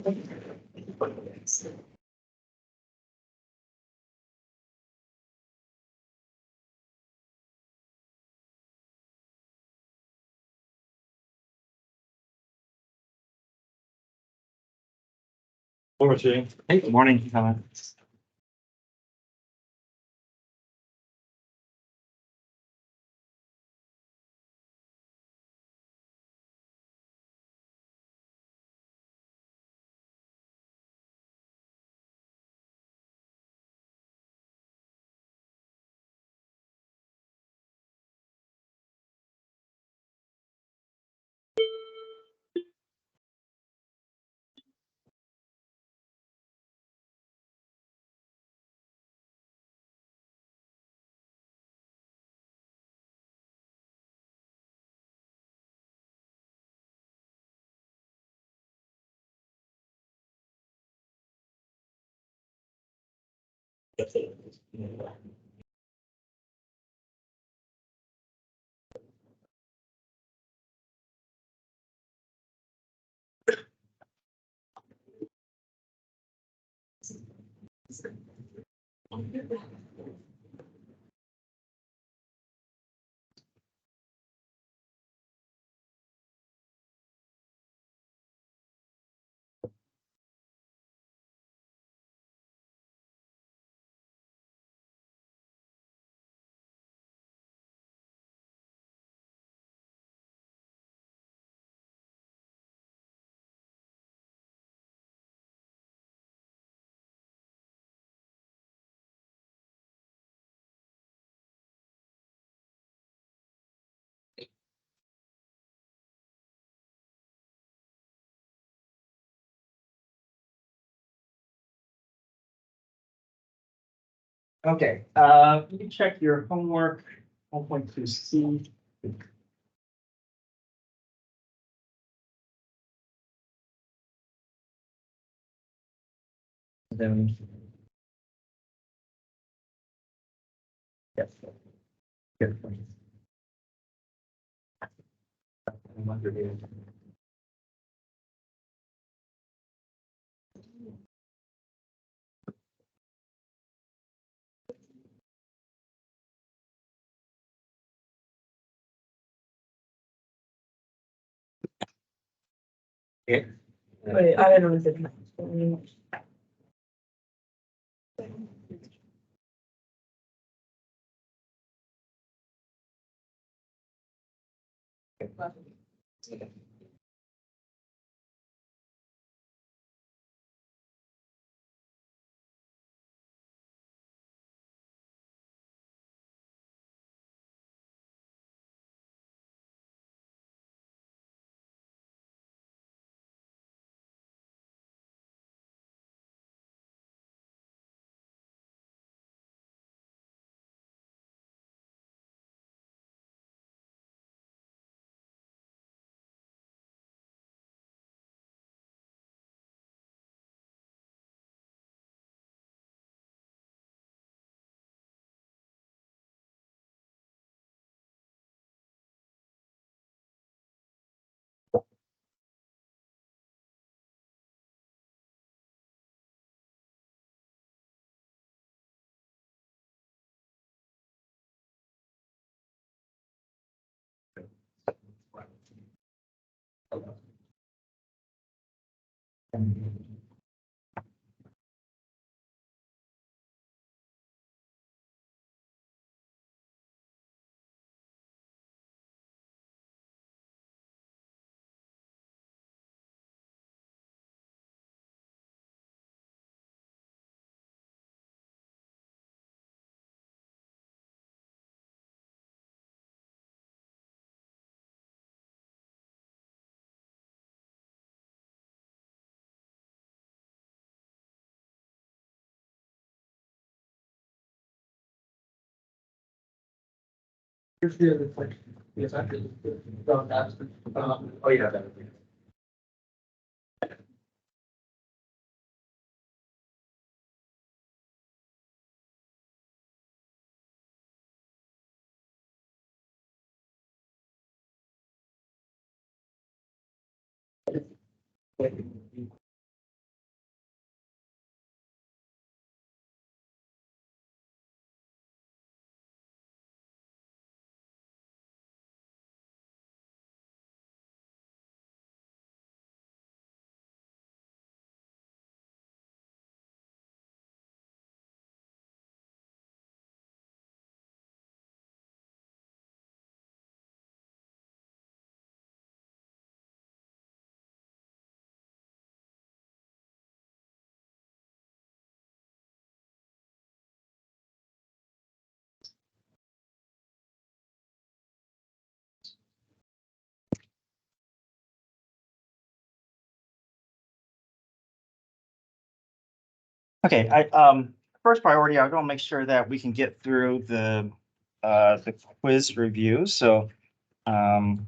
Hey, good morning. Okay, you can check your homework, 1.2C. Then. Yes. Good. Okay. Wait, I don't know. Here's the other question. Yes, I did. Oh, yeah. Okay, first priority, I want to make sure that we can get through the quiz review, so, did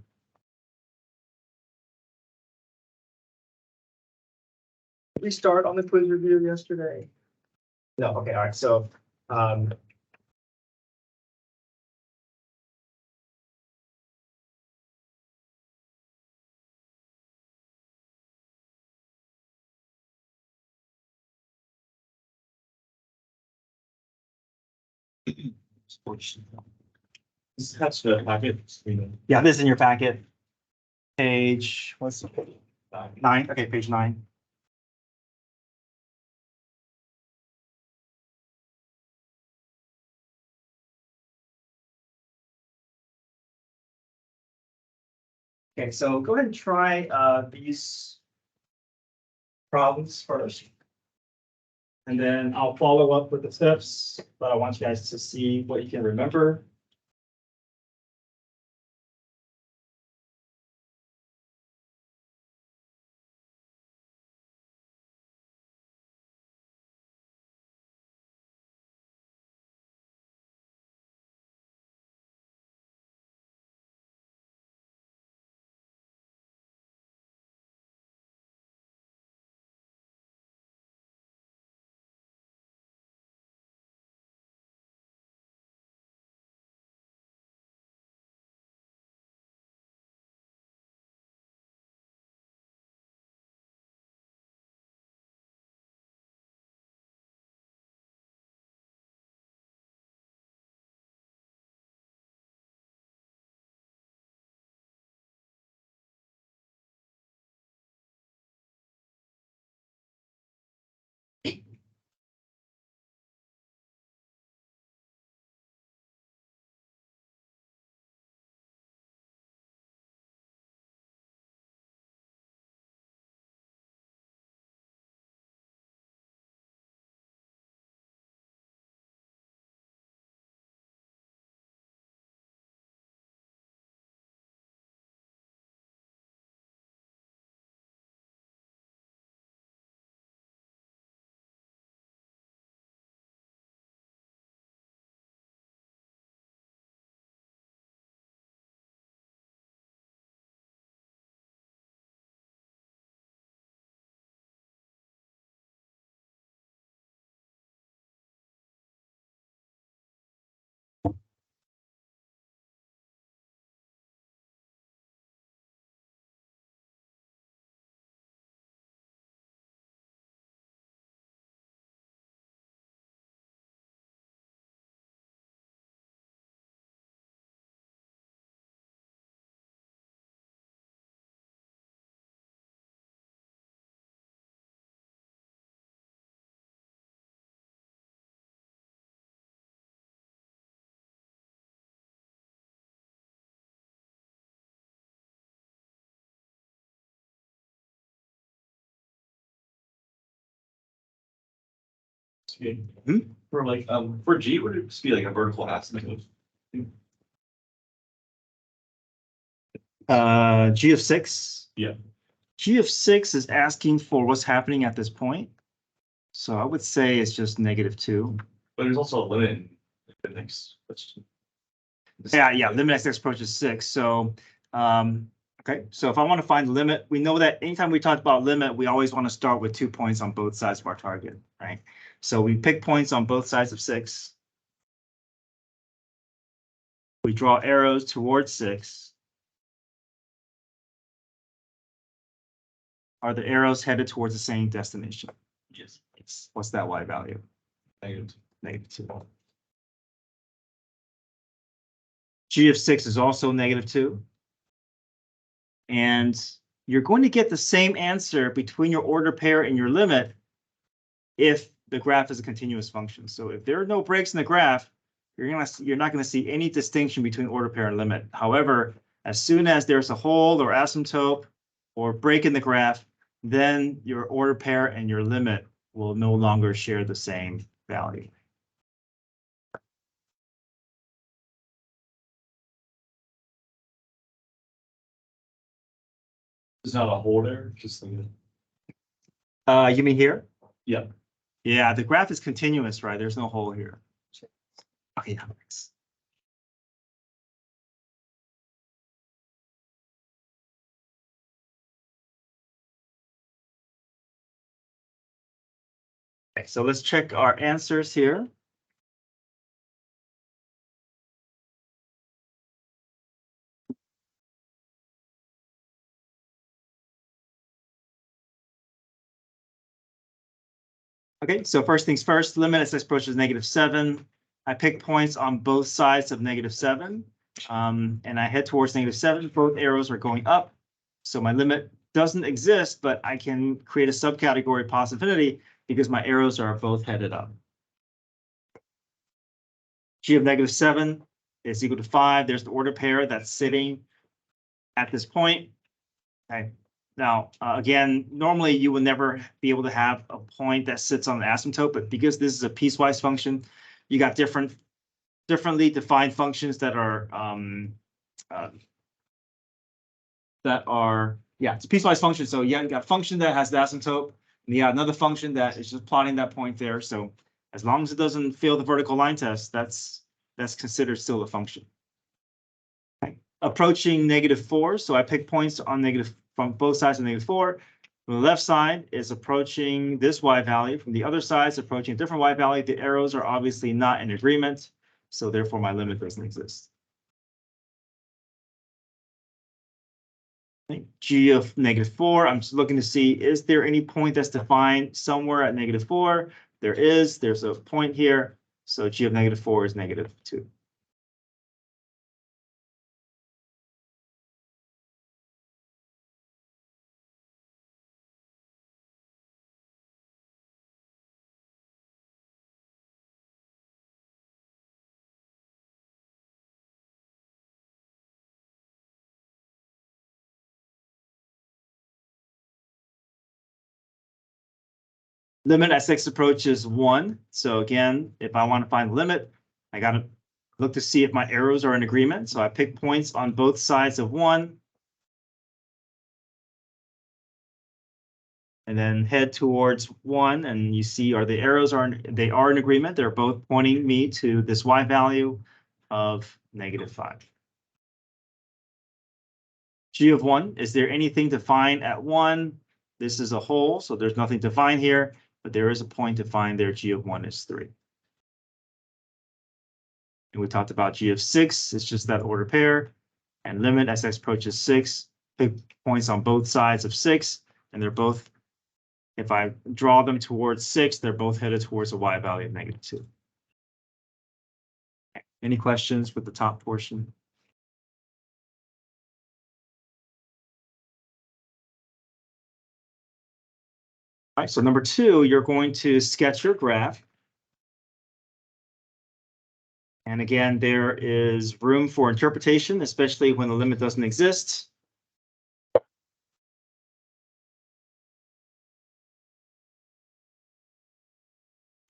we start on the quiz review yesterday? No, okay, all right, so, That's the packet. yeah, this is in your packet. Page, what's the page? 9, okay, page 9. Okay, so go ahead and try these problems first. And then I'll follow up with the steps, but I want you guys to see what you can remember. For like, for G, would it just be like a vertical asymptote? G of 6. Yeah. G of 6 is asking for what's happening at this point. So I would say it's just -2. But there's also a limit in the next. Yeah, limit x approaches 6. So, okay, so if I want to find the limit, we know that anytime we talk about limit, we always want to start with 2 points on both sides of our target, right? So we pick points on both sides of 6. We draw arrows towards 6. Are the arrows headed towards the same destination? Yes. What's that y value? Negative. -2. G of 6 is also -2. And you're going to get the same answer between your order pair and your limit if the graph is a continuous function. So if there are no breaks in the graph, you're not going to see any distinction between order pair and limit. However, as soon as there's a hole or asymptote or break in the graph, then your order pair and your limit will no longer share the same value. There's not a hole there, just like. You mean here? Yeah. Yeah, the graph is continuous, right? There's no hole here. Okay, yeah, thanks. Okay, so let's check our answers here. Okay, so first things first, limit as x approaches -7. I pick points on both sides of -7. And I head towards -7. Both arrows are going up. So my limit doesn't exist, but I can create a subcategory positive infinity because my arrows are both headed up. G of -7 is equal to 5. There's the order pair that's sitting at this point. Okay. Now, again, normally you would never be able to have a point that sits on an asymptote, but because this is a piecewise function, you got differently defined functions that are it's a piecewise function. So yeah, you got a function that has the asymptote, and you got another function that is just plotting that point there. So as long as it doesn't fail the vertical line test, that's considered still a function. Okay. Approaching -4, so I pick points on from both sides of -4. From the left side is approaching this y value. From the other side is approaching a different y value. The arrows are obviously not in agreement, so therefore my limit doesn't exist. Okay. G of -4, I'm just looking to see, is there any point that's defined somewhere at -4? There is, there's a point here, so G of -4 is -2. Limit as x approaches 1. So again, if I want to find the limit, I got to look to see if my arrows are in agreement. So I pick points on both sides of 1. And then head towards 1, and you see the arrows are in agreement. They're both pointing me to this y value of -5. G of 1, is there anything to find at 1? This is a hole, so there's nothing to find here, but there is a point to find there. G of 1 is 3. And we talked about G of 6, it's just that order pair. And limit as x approaches 6, pick points on both sides of 6, and they're both, if I draw them towards 6, they're both headed towards a y value of -2. Any questions with the top portion? All right, so number 2, you're going to sketch your graph. And again, there is room for interpretation, especially when the limit doesn't exist.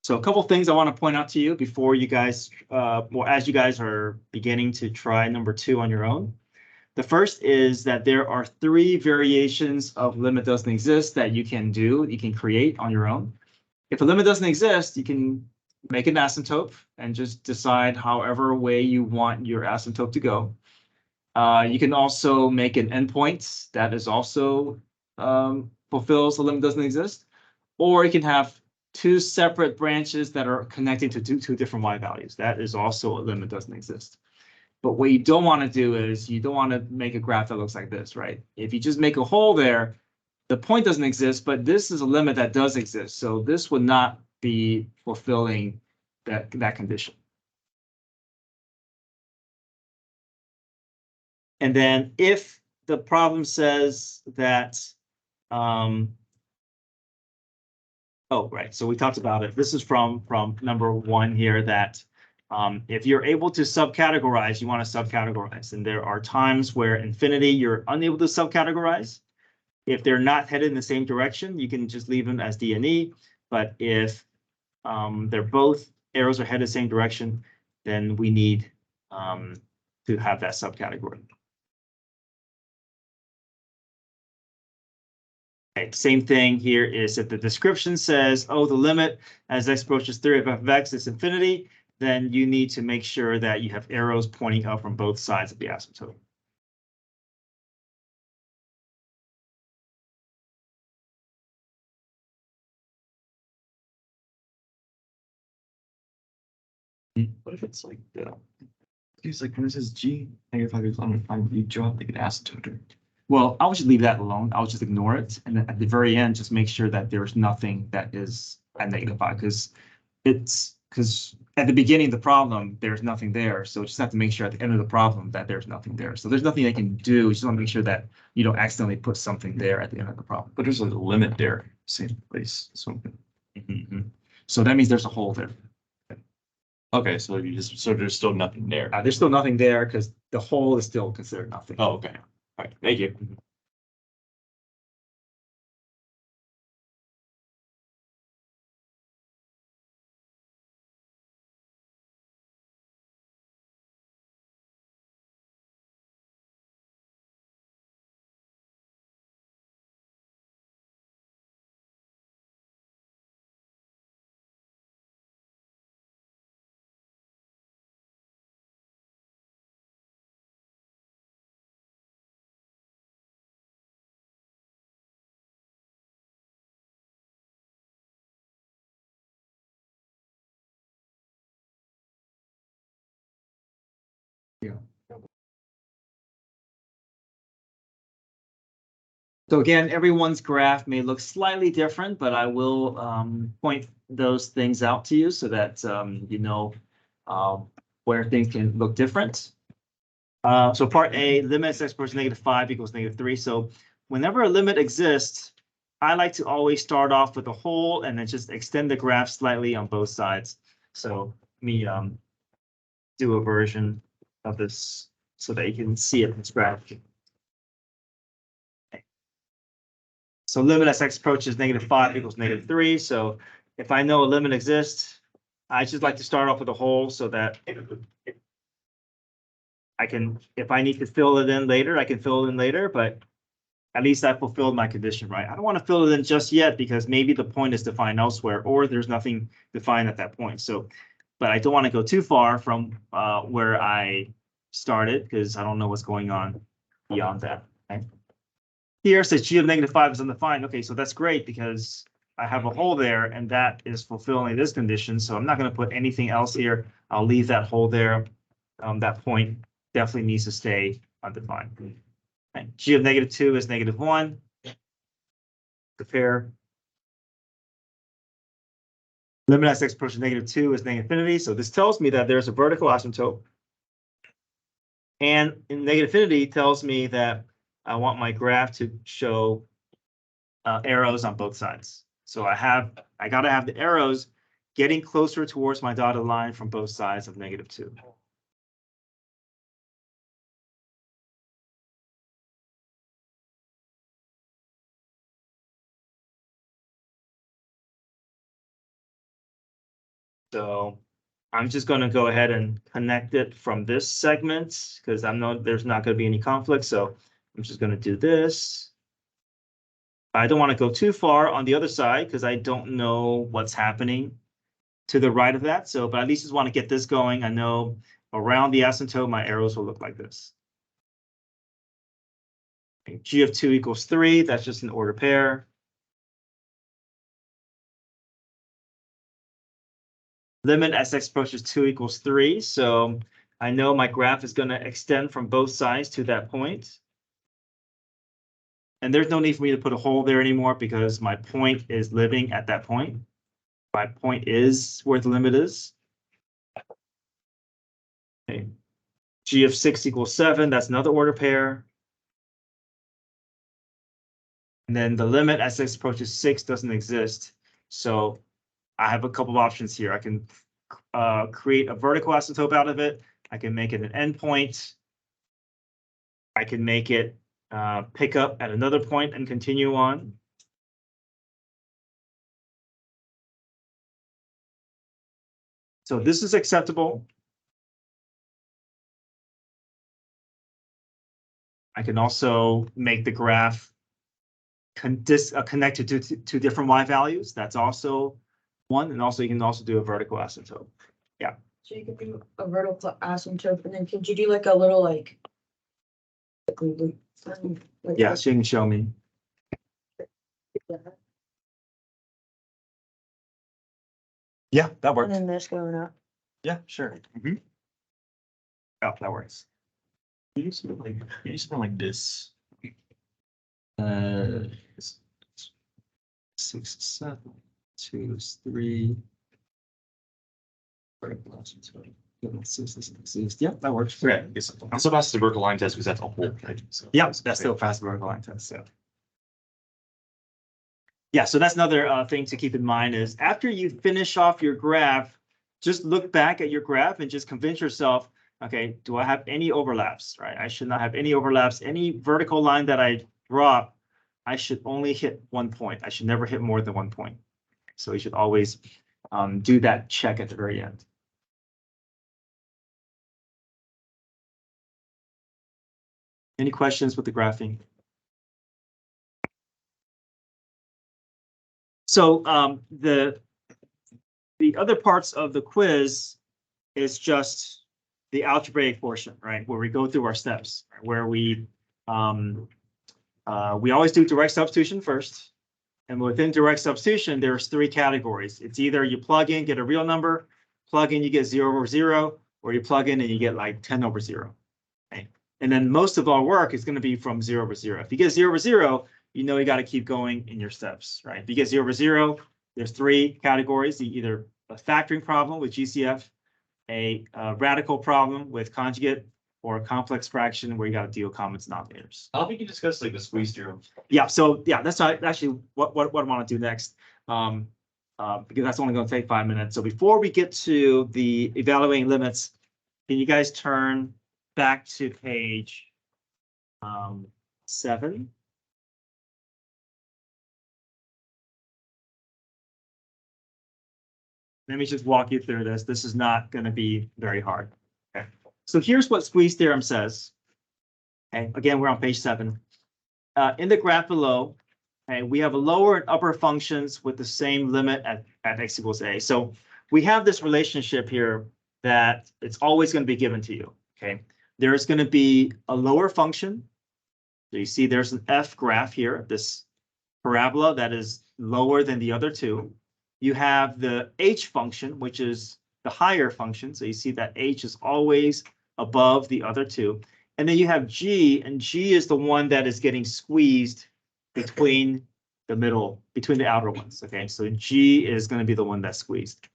So a couple things I want to point out to you before you guys, as you guys are beginning to try number 2 on your own. The first is that there are 3 variations of limit doesn't exist that you can create on your own. If a limit doesn't exist, you can make an asymptote and just decide however way you want your asymptote to go. You can also make an endpoint that is also fulfills the limit doesn't exist, or you can have 2 separate branches that are connecting to two different y values. That is also a limit doesn't exist. But what you don't want to do is you don't want to make a graph that looks like this, right? If you just make a hole there, the point doesn't exist, but this is a limit that does exist. So this would not be fulfilling that condition. And then if the problem says that, oh, right. So we talked about it. This is from number 1 here that if you're able to subcategorize, you want to subcategorize. And there are times where infinity, you're unable to subcategorize. If they're not headed in the same direction, you can just leave them as D and E. But if they're both arrows are headed the same direction, then we need to have that subcategory. Okay, same thing here is if the description says, oh, the limit as x approaches 3 of f of x is infinity, then you need to make sure that you have arrows pointing up from both sides of the asymptote. What if it's like, it's like when it says G, -5 equals 105, you drop like an asymptote. Well, I would just leave that alone. I'll just ignore it. And then at the very end, just make sure that there's nothing that is at -5 because at the beginning of the problem, there's nothing there. So just have to make sure at the end of the problem that there's nothing there. So there's nothing they can do. You just want to make sure that you don't accidentally put something there at the end of the problem. But there's like a limit there, same place. So, So that means there's a hole there. okay, so so there's still nothing there. There's still nothing there because the hole is still considered nothing. Oh, okay. All right, thank you. So again, everyone's graph may look slightly different, but I will point those things out to you so that you know where things can look different. So part A, limit x approaches -5 equals -3. So whenever a limit exists, I like to always start off with a hole and then just extend the graph slightly on both sides. So let me do a version of this so that you can see it in this graph. So limit as x approaches -5 equals -3. So if I know a limit exists, I just like to start off with a hole so that I can, if I need to fill it in later, I can fill it in later, but at least I fulfilled my condition, right? I don't want to fill it in just yet because maybe the point is defined elsewhere or there's nothing defined at that point. So, but I don't want to go too far from where I started because I don't know what's going on beyond that. Okay? Here says g of -5 is undefined. Okay, so that's great because I have a hole there and that is fulfilling this condition. So I'm not going to put anything else here. I'll leave that hole there. That point definitely needs to stay undefined. Okay. G of -2 is -1. Compare. Limit as x approaches -2 is -infinity. So this tells me that there's a vertical asymptote. And in -infinity tells me that I want my graph to show arrows on both sides. So I gotta have the arrows getting closer towards my dotted line from both sides of -2. So I'm just going to go ahead and connect it from this segment because there's not going to be any conflict. So I'm just going to do this. I don't want to go too far on the other side because I don't know what's happening to the right of that. So, but at least just want to get this going. I know around the asymptote, my arrows will look like this. Okay, G of 2 equals 3. That's just an order pair. Limit as x approaches 2 equals 3. So I know my graph is going to extend from both sides to that point. And there's no need for me to put a hole there anymore because my point is living at that point. My point is where the limit is. Okay. G of 6 equals 7. That's another order pair. And then the limit as x approaches 6 doesn't exist. So I have a couple of options here. I can create a vertical asymptote out of it. I can make it an endpoint. I can make it pick up at another point and continue on. So this is acceptable. I can also make the graph connected to two different y values. That's also one, and also you can also do a vertical asymptote. So you could do a vertical asymptote, and then could you do like a little like Yeah, so you can show me. Yeah, that And works. then this going up. Yeah, sure. Mhm. Oh, that works. You use something like this. It's 6, 7, 2, 3. Vertical asymptote. Yeah, that works. Yeah, it's so fast the vertical line test because that's a whole thing. So Yeah, that's still fast vertical line test, so. Yeah, so that's another thing to keep in mind is after you finish off your graph, just look back at your graph and just convince yourself, okay, do I have any overlaps, right? I should not have any overlaps. Any vertical line that I drop, I should only hit 1 point. I should never hit more than 1 point. So you should always do that check at the very end. Any questions with the graphing? So the other parts of the quiz is just the algebraic portion, right? Where we go through our steps, where we always do direct substitution first. And within direct substitution, there's 3 categories. It's either you plug in, get a real number, plug in, you get 0 over 0, or you plug in and you get like 10 over 0. Okay? And then most of our work is going to be from 0 over 0. If you get 0 over 0, you know you got to keep going in your steps, right? If you get 0 over 0, there's 3 categories, either a factoring problem with GCF, a radical problem with conjugate, or a complex fraction where you got to deal common denominators. I don't think you discussed like the squeeze theorem. Yeah, so yeah, that's actually what I want to do next, because that's only going to take 5 minutes. So before we get to the evaluating limits, can you guys turn back to page 7? Let me just walk you through this. This is not going to be very hard. Okay. So here's what squeeze theorem says. Okay. Again, we're on page 7. In the graph below, okay, we have a lower and upper functions with the same limit at x equals a. So we have this relationship here that it's always going to be given to you. Okay. There's going to be a lower function. So you see there's an F graph here, this parabola that is lower than the other two. You have the h function, which is the higher function. So you see that h is always above the other two. And then you have g, and g is the one that is getting squeezed between the middle, between the outer ones. Okay, so g is going to be the one that's squeezed.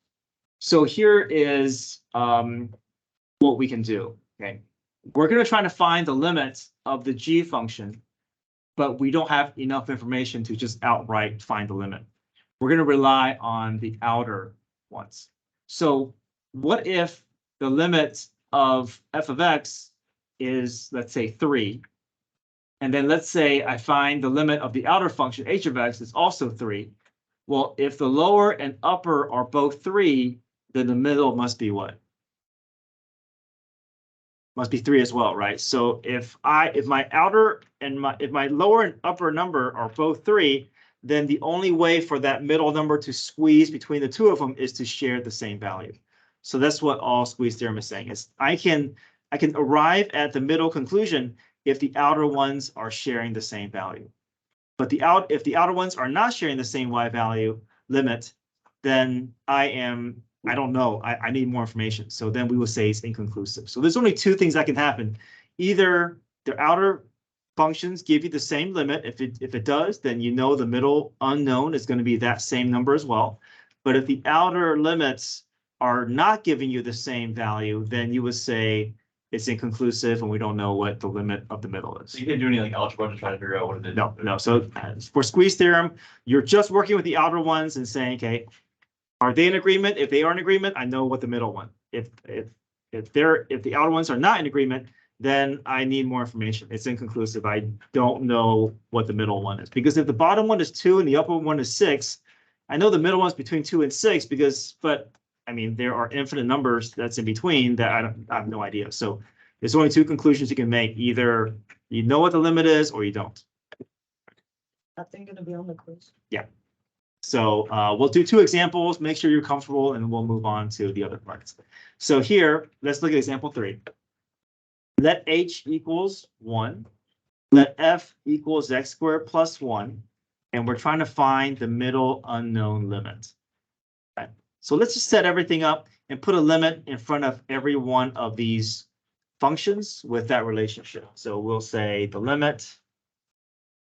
So here is what we can do. Okay, we're going to try to find the limits of the g function, but we don't have enough information to just outright find the limit. We're going to rely on the outer ones. So what if the limit of f of x is, let's say, 3. And then let's say I find the limit of the outer function h of x is also 3. Well, if the lower and upper are both 3, then the middle must be what? Must be 3 as well, right? So if my outer and if my lower and upper number are both 3, then the only way for that middle number to squeeze between the two of them is to share the same value. So that's what all squeeze theorem is saying, is I can arrive at the middle conclusion if the outer ones are sharing the same value. But if the outer ones are not sharing the same y value limit, then I don't know. I need more information. So then we will say it's inconclusive. So there's only 2 things that can happen. Either the outer functions give you the same limit. If it does, then you know the middle unknown is going to be that same number as well. But if the outer limits are not giving you the same value, then you would say it's inconclusive and we don't know what the limit of the middle is. So you didn't do any like algebra to try to figure out what it is? No. So for squeeze theorem, you're just working with the outer ones and saying, okay, are they in agreement? If they are in agreement, I know what the middle one. If the outer ones are not in agreement, then I need more information. It's inconclusive. I don't know what the middle one is, because if the bottom one is 2 and the upper one is 6, I know the middle one's between 2 and 6 but I mean, there are infinite numbers that's in between that I have no idea. So there's only 2 conclusions you can make. Either you know what the limit is or you don't. That thing gonna be on the quiz. So we'll do two examples, make sure you're comfortable, and we'll move on to the other parts. So here, let's look at example 3. Let h equals 1. Let f equals x squared plus 1. And we're trying to find the middle unknown limit. Okay. So let's just set everything up and put a limit in front of every one of these functions with that relationship. So we'll say the limit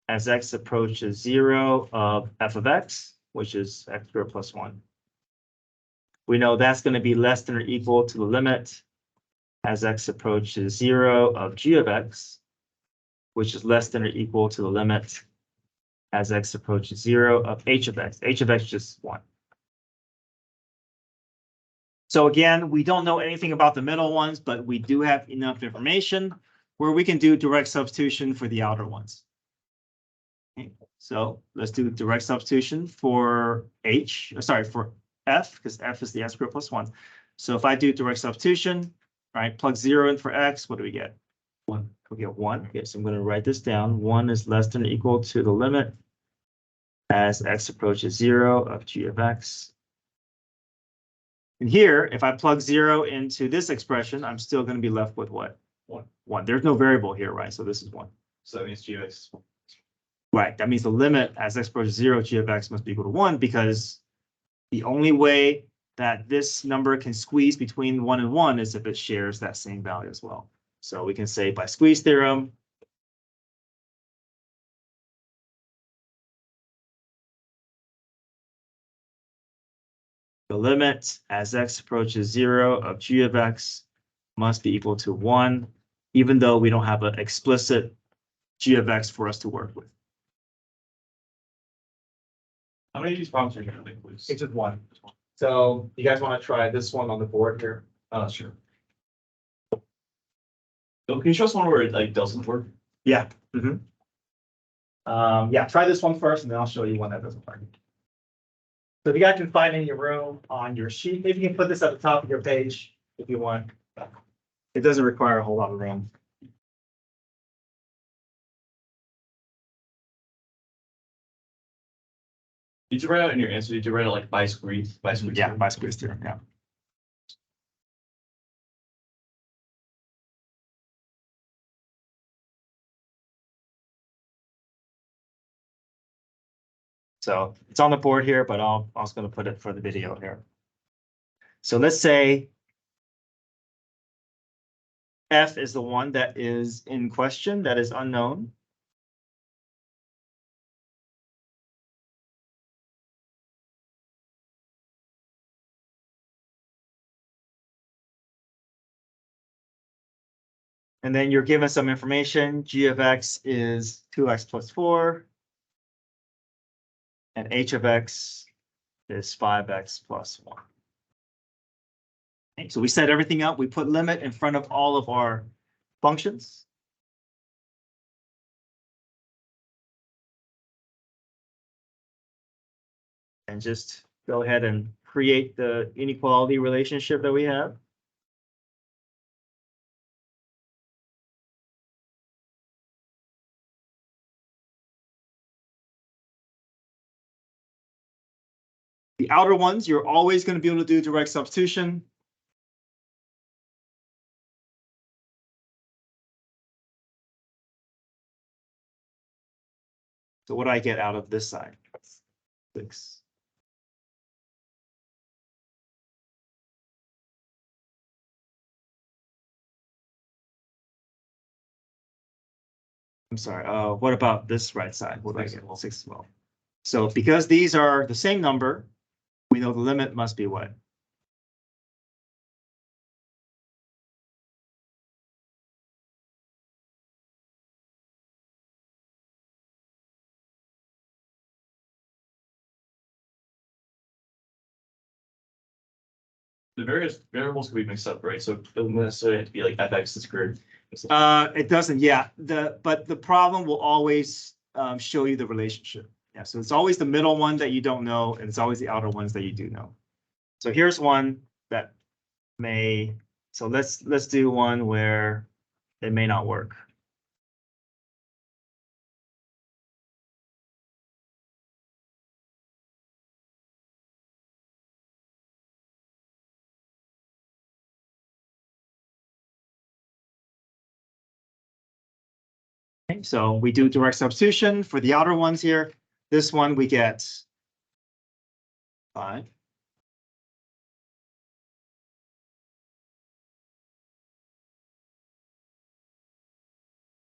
as x approaches 0 of f of x, which is x squared plus 1. We know that's going to be less than or equal to the limit as x approaches 0 of g of x, which is less than or equal to the limit as x approaches 0 of h of x. H of x is just 1. So again, we don't know anything about the middle ones, but we do have enough information where we can do direct substitution for the outer ones. Okay. So let's do direct substitution for for f, because f is the x squared plus 1. So if I do direct substitution, right, plug 0 in for x, what do we get? 1. We get 1. Okay, so I'm going to write this down. 1 is less than or equal to the limit as x approaches 0 of g of x. And here, if I plug 0 into this expression, I'm still going to be left with what? 1. 1. There's no variable here, right? So this is 1. So that means g of x. Right, that means the limit as x approaches 0, g of x must be equal to 1, because the only way that this number can squeeze between 1 and 1 is if it shares that same value as well. So we can say by squeeze theorem, the limit as x approaches 0 of g of x must be equal to 1, even though we don't have an explicit g of x for us to work with. How many of these problems are you gonna please? It's just 1. So you guys want to try this one on the board here? Sure. So can you show us one where it like doesn't work? Yeah. Yeah, try this one first, and then I'll show you one that doesn't work. So if you guys can find in your room on your sheet, maybe you can put this at the top of your page if you want. It doesn't require a whole lot of room. Did you write out in your answer? Did you write it like by squeeze? By squeeze? Yeah, by squeeze theorem, yeah. So it's on the board here, but I'm also going to put it for the video here. So let's say f is the one that is in question, that is unknown. And then you're given some information. G of x is 2x plus 4. And h of x is 5x plus 1. Okay, so we set everything up. We put limit in front of all of our functions. And just go ahead and create the inequality relationship that we have. The outer ones, you're always going to be able to do direct substitution. So what do I get out of this side? 6. I'm sorry, what about this right side? What do I get? 6 as well. So because these are the same number, we know the limit must be what? The various variables can be mixed up, right? So it doesn't necessarily have to be like fx squared. It doesn't, yeah. But the problem will always show you the relationship. Yeah, so it's always the middle one that you don't know, and it's always the outer ones that you do know. So here's one that may, so let's do one where it may not work. Okay, so we do direct substitution for the outer ones here. This one we get 5.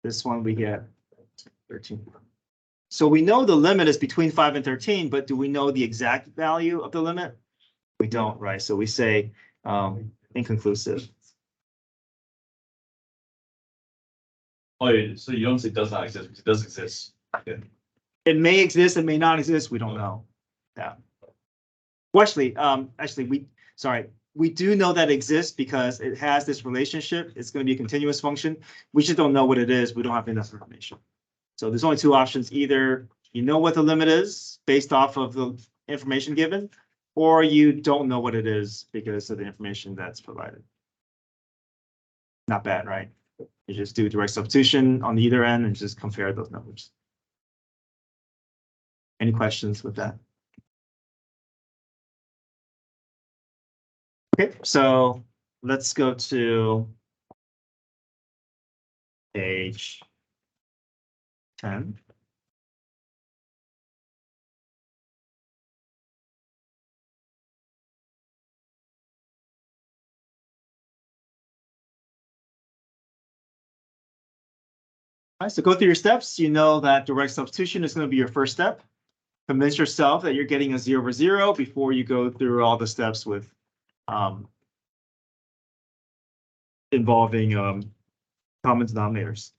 This one we get 13. So we know the limit is between 5 and 13, but do we know the exact value of the limit? We don't, right? So we say inconclusive. Oh, yeah, so you don't say does not exist, because it does exist. Yeah. It may exist, it may not exist, we don't know. Yeah. Well, we do know that it exists because it has this relationship. It's going to be a continuous function. We just don't know what it is. We don't have enough information. So there's only 2 options. Either you know what the limit is based off of the information given, or you don't know what it is because of the information that's provided. Not bad, right? You just do direct substitution on either end and just compare those numbers. Any questions with that? Okay, so let's go to page 10. All right, so go through your steps. You know that direct substitution is going to be your first step. Convince yourself that you're getting a 0 over 0 before you go through all the steps with involving common denominators.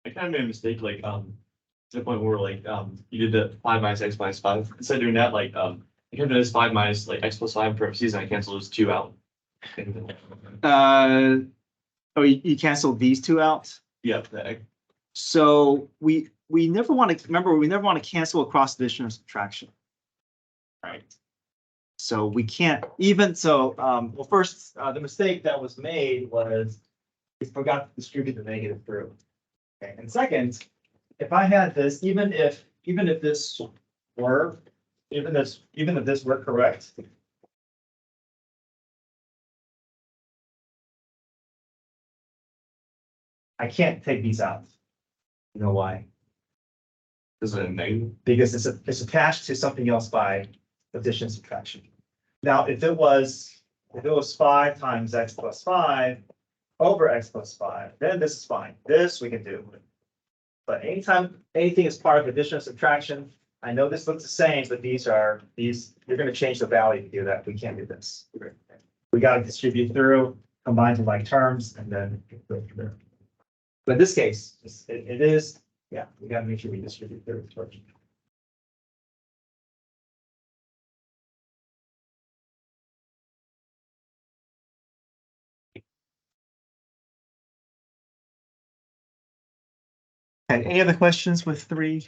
I kind of made a mistake, like, to the point where like, you did the 5 minus x minus 5. Instead of doing that, like, I could have done this 5 minus like x plus 5 in parentheses, and I cancel those 2 out. Oh, you canceled these 2 out? Yeah, So we never want to, remember, we never want to cancel across addition or subtraction. Right. So we can't, even so, well, first, the mistake that was made was we forgot to distribute the negative through. Okay, and second, if I had this, even if this were, even if this were correct, I can't take these out. You know why? is it a negative? Because it's attached to something else by addition subtraction. Now, if it was 5 times x plus 5, over x plus 5, then this is fine. This we can do. But anytime anything is part of addition or subtraction, I know this looks the same, but you're going to change the value to do that. We can't do this. We got to distribute through, combine to like terms, and then go from there. But in this case, it is, yeah, we got to make sure we distribute through first. Okay, any other questions with 3?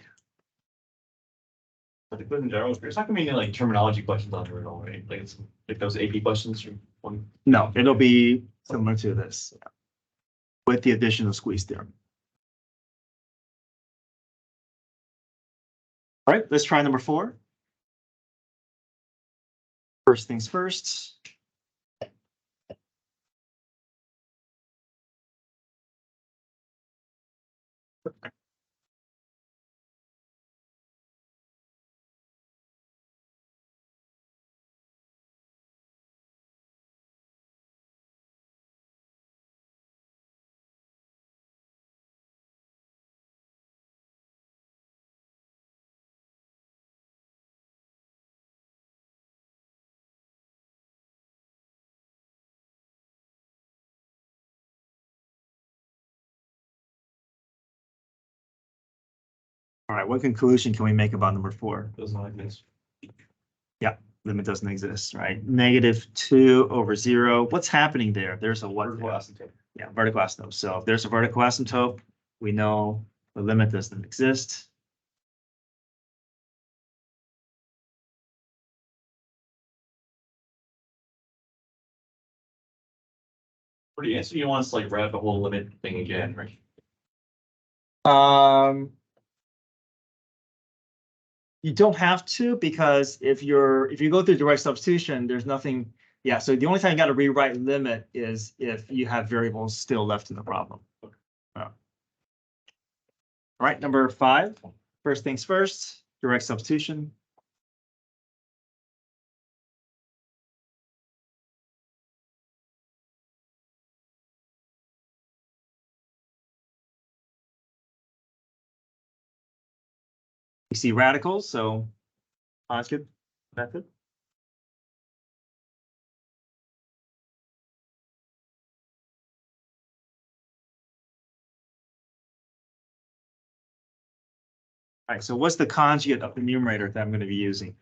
But the quiz in general, there's not gonna be any like terminology questions on it at all, right? Like it's like those AP questions from one. No, it'll be similar to this with the addition of squeeze theorem. All right, let's try number 4. First things first. All right, what conclusion can we make about number 4? Doesn't like this. Limit doesn't exist, right? -2 over 0. What's happening there? There's a what? Vertical asymptote. Yeah, vertical asymptote. So if there's a vertical asymptote, we know the limit doesn't exist. For the answer, you want us to like write the whole limit thing again, right? You don't have to, because if you go through direct substitution, there's nothing. Yeah, so the only time you got to rewrite limit is if you have variables still left in the problem. All right, number 5. First things first, direct substitution. We see radicals, so conjugate method. All right, so what's the conjugate of the numerator that I'm going to be using?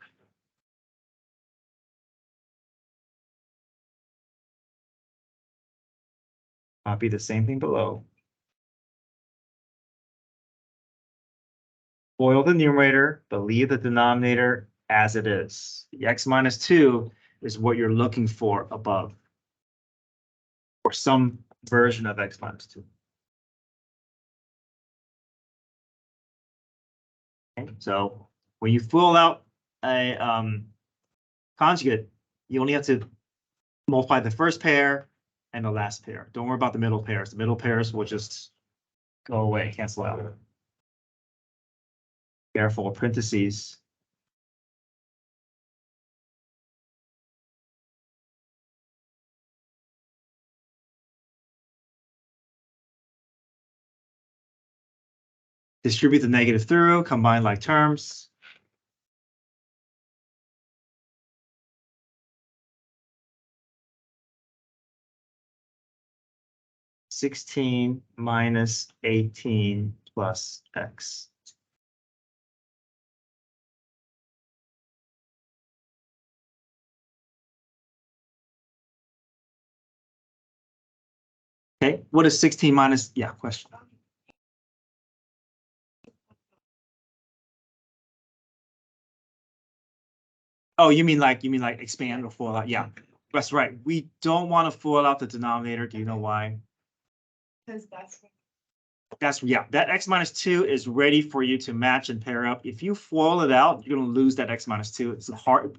Copy the same thing below. FOIL the numerator, but leave the denominator as it is. The x minus 2 is what you're looking for above, or some version of x minus 2. Okay, so when you FOIL out a conjugate, you only have to multiply the first pair and the last pair. Don't worry about the middle pairs. The middle pairs will just go away, cancel out. Careful, parentheses. Distribute the negative through, combine like terms. (16 minus 18 plus x). Okay, what is 16 minus? Yeah, question. Oh, you mean like expand or FOIL out? Yeah, that's right. We don't want to FOIL out the denominator. Do you know why? Because Yeah, that x minus 2 is ready for you to match and pair up. If you FOIL it out, you're going to lose that x minus 2. It's hard.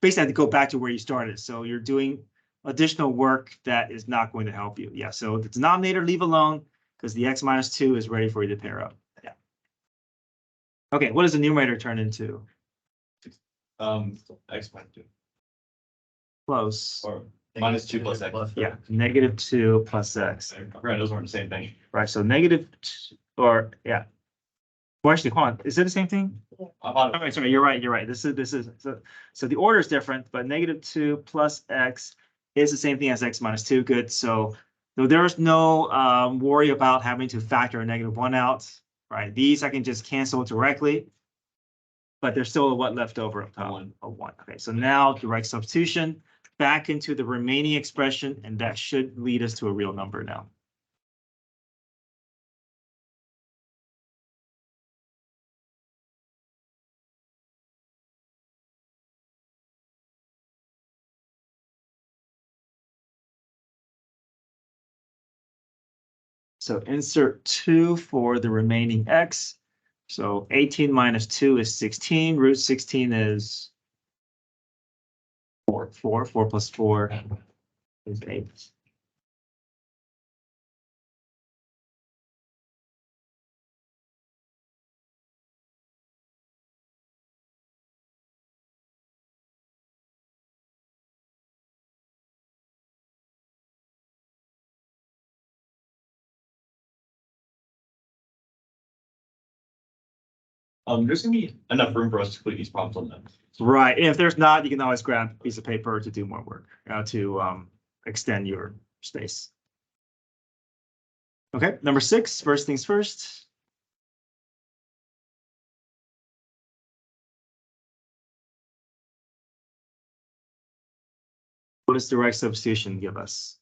Basically, have to go back to where you started. So you're doing additional work that is not going to help you. Yeah, so the denominator leave alone, because the x minus 2 is ready for you to pair up. Yeah. Okay, what does the numerator turn into? X minus 2. Close. Or Minus 2 plus X. Yeah, -2 plus X. Right, those weren't the same thing. Right, so or yeah. Well, actually, hold on, is it the same thing? I thought Okay, sorry, you're right. This is, so the order is different, but -2 plus X is the same thing as X minus 2, good, so there's no worry about having to factor a -1 out, right? These I can just cancel directly, but there's still a what left over up top? A 1. Okay, so now direct substitution back into the remaining expression, and that should lead us to a real number now. So insert 2 for the remaining X. So 18 minus 2 is 16. Root 16 is 4. 4 plus 4 is 8. there's gonna be enough room for us to complete these problems on them. Right. And if there's not, you can always grab a piece of paper to do more work, to extend your space. Okay, number 6, first things first. What does direct substitution give us?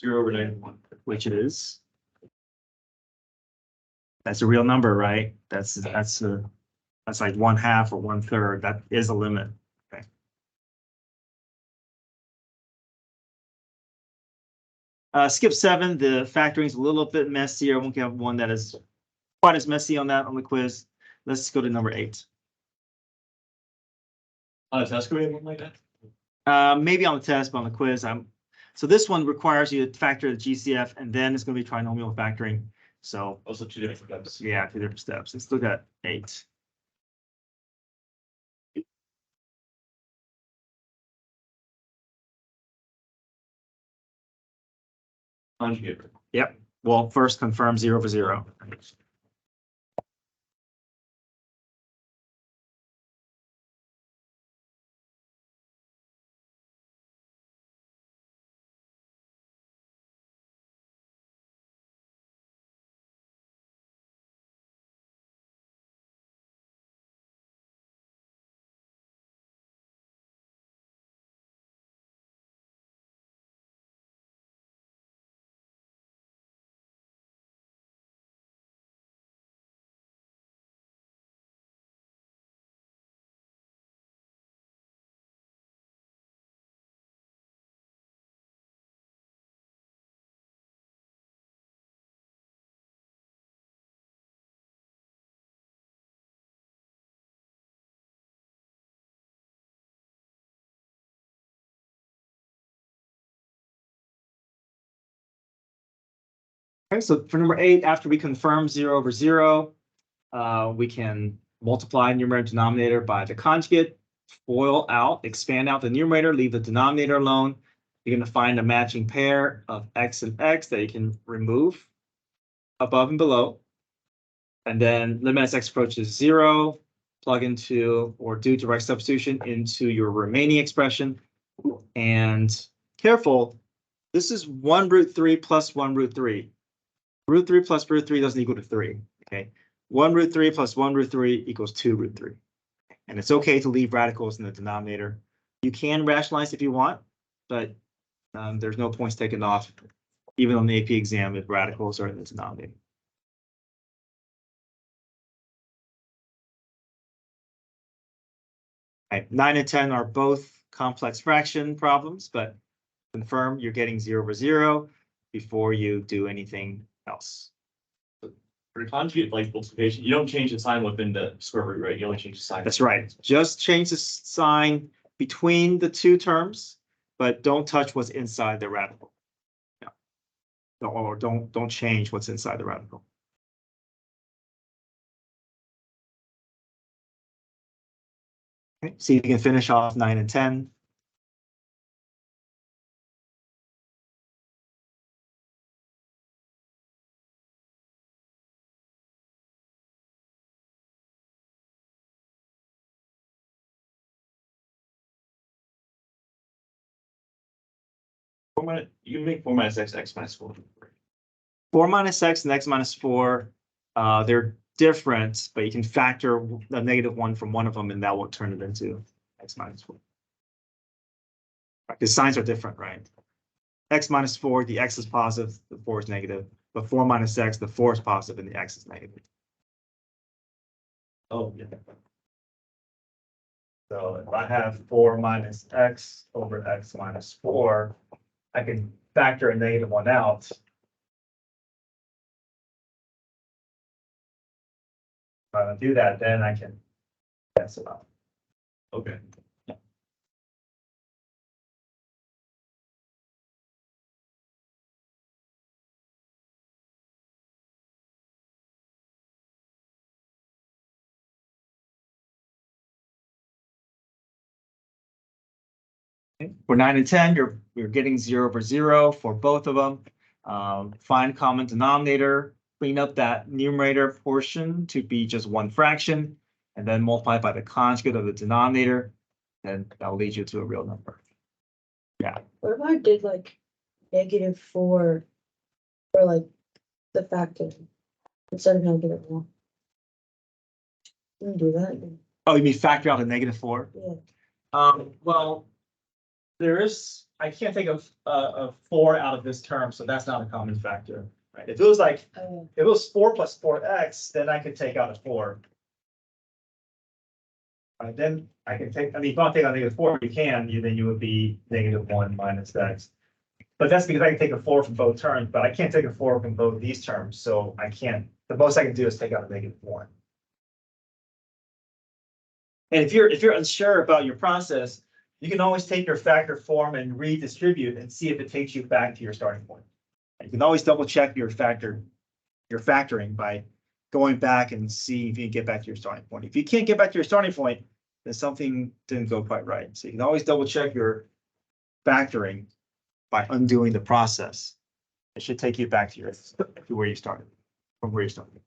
0/91. Which is? That's a real number, right? That's like 1/2 or 1/3. That is a limit. Okay. Skip 7. The factoring is a little bit messier. I won't have one that is quite as messy on the quiz. Let's go to number 8. On a test, we have one like that? Maybe on the test, but on the quiz, so this one requires you to factor the GCF, and then it's going to be trinomial factoring. So Also 2 different steps. yeah, 2 different steps. Let's look at 8. Conjugate. Yep. Well, first confirm 0/0. Okay, so for number 8, after we confirm 0/0, we can multiply numerator and denominator by the conjugate, FOIL out, expand out the numerator, leave the denominator alone. You're going to find a matching pair of X and X that you can remove above and below. And then limit as X approaches 0, plug into or do direct substitution into your remaining expression. And careful, this is 1√3 plus 1√3. √3 plus √3 doesn't equal to 3. Okay, 1√3 plus 1√3 equals 2√3. And it's okay to leave radicals in the denominator. You can rationalize if you want, but there's no points taken off, even on the AP exam, if radicals are in the denominator. Okay, 9 and 10 are both complex fraction problems, but confirm you're getting 0/0 before you do anything else. For conjugate like multiplication, you don't change the sign within the square root, right? You only change the sign. That's right. Just change the sign between the two terms, but don't touch what's inside the radical. Yeah. Or don't change what's inside the radical. Okay, so you can finish off 9 and 10. you can make 4 minus x, x minus 4. 4 minus x and x minus 4, they're different, but you can factor a -1 from one of them, and that will turn it into x minus 4. Because signs are different, right? X minus 4, the x is positive, the 4 is negative. But 4 minus x, the 4 is positive and the x is negative. Oh, yeah. So if I have 4 minus x over x minus 4, I can factor a -1 out. If I don't do that, then I can cancel it out. Okay. For 9 and 10, you're getting 0 over 0 for both of them. Find common denominator, clean up that numerator portion to be just one fraction, and then multiply by the conjugate of the denominator, and that'll lead you to a real number. Yeah. What if I did like -4 for like the factor instead of -1? Can you do that? Oh, you mean factor out a -4? Yeah. Well, there is, I can't think of a 4 out of this term, so that's not a common factor, right? If it was like, if it was 4 plus 4x, then I could take out a 4. Then I can take, I mean, if you want to take out -4, you can, then you would be -1 minus x. But that's because I can take a 4 from both terms, but I can't take a 4 from both these terms, so I can't, the most I can do is take out a -1. And if you're unsure about your process, you can always take your factor form and redistribute and see if it takes you back to your starting point. You can always double check your factoring by going back and see if you can get back to your starting point. If you can't get back to your starting point, then something didn't go quite right. So you can always double check your factoring by undoing the process. It should take you back to where you started, from where you started.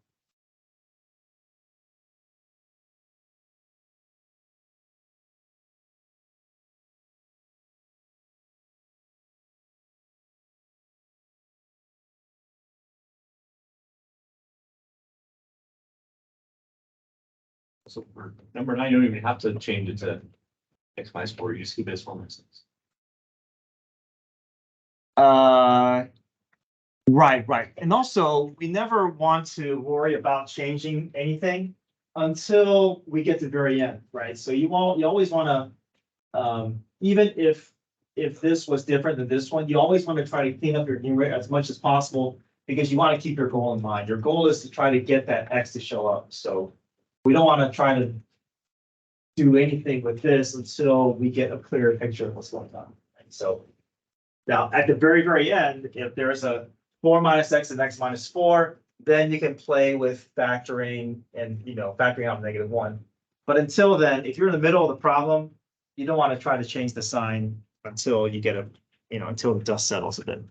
So for number 9, you don't even have to change it to x minus 4. You just keep it as 4 minus x. Right. And also, we never want to worry about changing anything until we get to the very end, right? So you always want to, even if this was different than this one, you always want to try to clean up your numerator as much as possible because you want to keep your goal in mind. Your goal is to try to get that x to show up. So we don't want to try to do anything with this until we get a clearer picture of what's going on. Right? So now at the very end, if there's a 4 minus x and x minus 4, then you can play with factoring and, factoring out -1. But until then, if you're in the middle of the problem, you don't want to try to change the sign until you get until the dust settles a bit.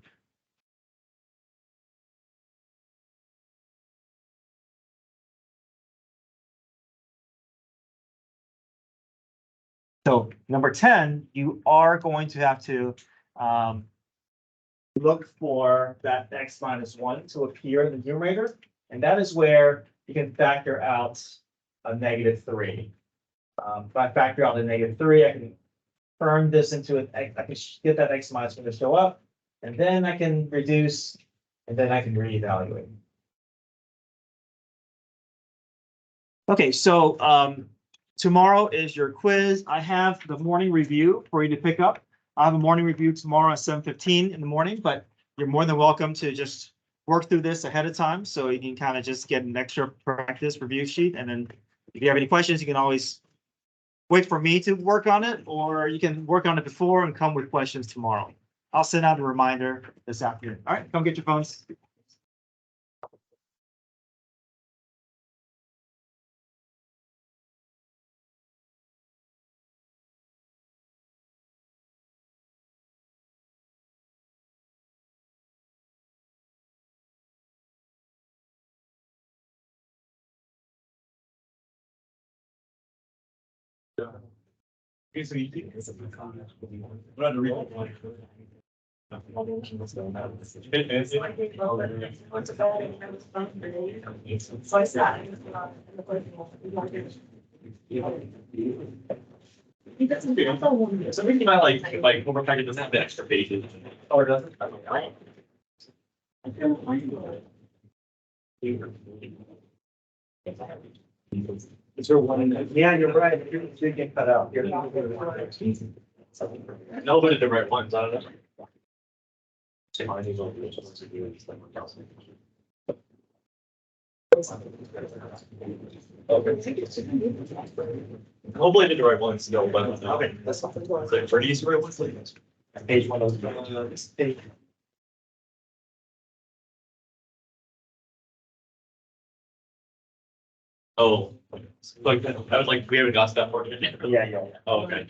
So number 10, you are going to have to look for that x minus 1 to appear in the numerator. And that is where you can factor out a -3. If I factor out a -3, I can turn this into I can get that x minus 1 to show up, and then I can reduce, and then I can reevaluate. Okay, so tomorrow is your quiz. I have the morning review for you to pick up. I have a morning review tomorrow at 7:15 in the morning, but you're more than welcome to just work through this ahead of time so you can kind of just get an extra practice review sheet. And then if you have any questions, you can always wait for me to work on it, or you can work on it before and come with questions tomorrow. I'll send out a reminder this afternoon. All right, come get your phones. Okay, so you think it's a good comment. We're not a real one. So I sat. He doesn't have the one. So we might like homework packet doesn't have the extra pages. Or does it? I don't know. Is there one in there? Yeah, you're right. You did get cut out. You're not. No, but the right ones, I don't know. Hopefully I did the right ones, no, but. Okay, that's something. So for these right ones, like. Page 1 of this page. Oh, like, I was like, we haven't got to that part yet. Yeah. Oh, okay.